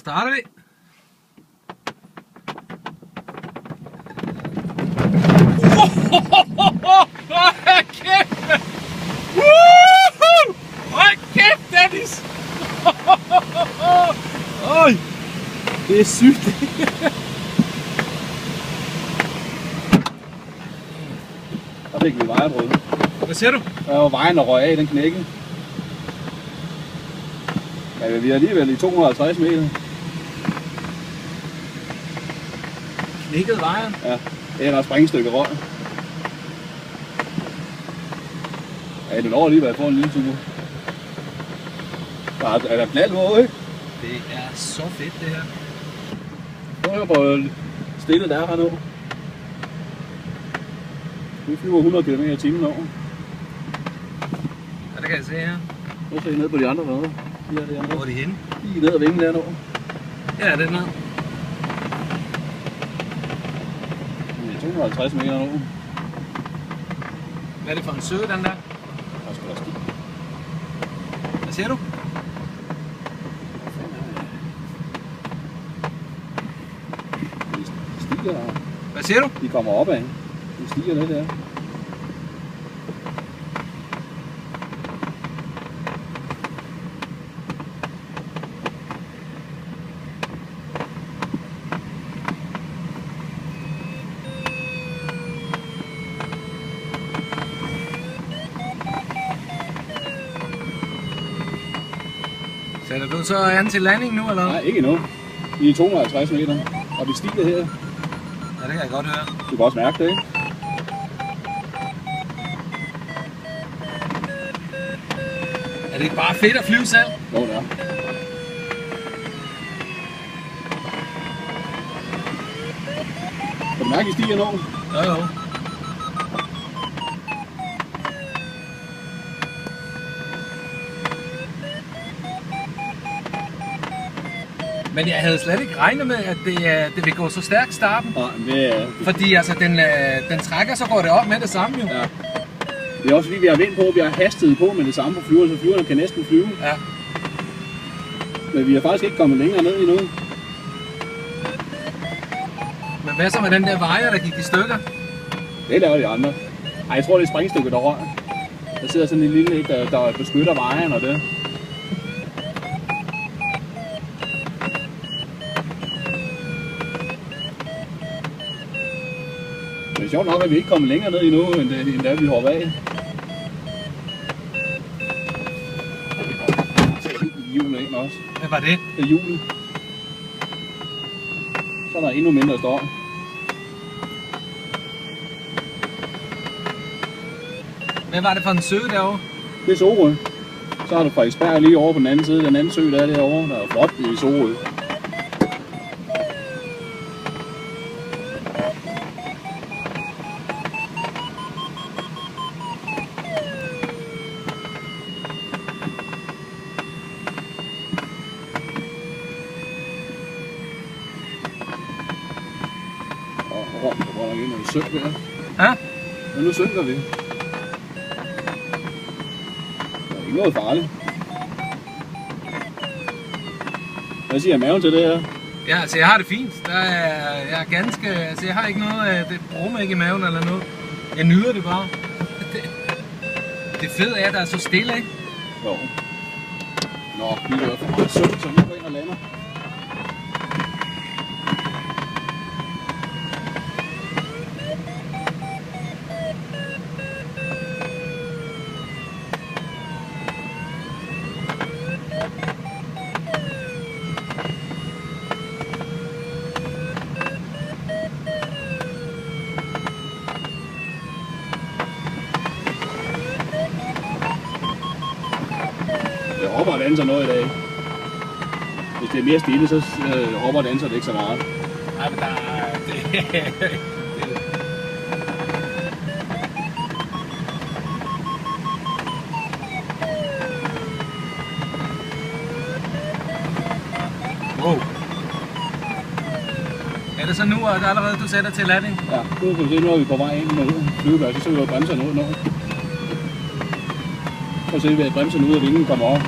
starter vi. Hold kæft! Hold kæft, Dennis! Øj! Det er sygt. Der fik vi vejebrød. Hvad siger du? Der var vejen og røg af, den knækkede. Ja, vi er alligevel i 250 meter. Knækkede vejen? Ja, det er der springstykke røg. Ja, det når alligevel at få en lille tur. Der er der knald på, ikke? Det er så fedt, det her. Nu er jeg på stille der her nu. Vi flyver 100 km/t over. Ja, det kan jeg se her. Nu ser I ned på de andre rødder. Hvor er de henne? Lige ned ad vingen der nu. Ja, det er ned. Det er 250 meter nu. Hvad er det for en sø, den der? Der er sgu da stig. Hvad siger du? De stiger. Hvad siger du? De kommer opad. De stiger lidt der. Sætter du så an til landing nu, eller? Nej, ikke endnu. Vi er 250 meter, og vi stiger her. Ja, det kan jeg godt høre. Du kan også mærke det, ikke? Er det ikke bare fedt at flyve selv? Jo, det er. Kan du mærke, at I stiger nu? Jo. Men jeg havde slet ikke regnet med, at det vil gå så stærkt starten. Nej, det er... Fordi altså, den trækker, så går det op med det samme jo. Ja. Det er også fordi, vi har vind på, vi har hastet på med det samme på flyverne, så flyverne kan næsten flyve. Ja. Men vi er faktisk ikke kommet længere ned endnu. Men hvad så med den der vejer, der gik i stykker? Det laver de andre. Ej, jeg tror, det er springstykket, der røg. Der sidder sådan en lille, der beskytter vejen og det. Men det er sjovt nok, at vi ikke kommer længere ned endnu, end da vi hopper af. Hjulet ind også. Hvad var det? Det er hjulet. Så er der endnu mindre støj. Hvad var det for en sø derovre? Det er Sorø. Så har du Frederiksberg lige over på den anden side. Den anden sø, der er derovre. Der er flot i Sorø. Og nu synker vi. Ja? Men nu synker vi. Der er ikke noget farligt. Hvad siger maven til det her? Ja, altså jeg har det fint. Jeg er ganske... Altså jeg har ikke noget... Det brummer ikke i maven eller noget. Jeg nyder det bare. Det fede er, at der er så stille, ikke? Jo. Nå, vi er for meget søvn, så vi går ind og lander. Jeg hopper og danser noget i dag. Hvis det er mere stille, så hopper og danser det ikke så meget. Nej, men der er... Wow. Er det så nu, at allerede du sætter til landing? Ja, nu kan du se, nu er vi på vej ind med flyvepladsen, så vi bremserne ud nu. Så ser vi, at bremserne ud af vingen kommer op.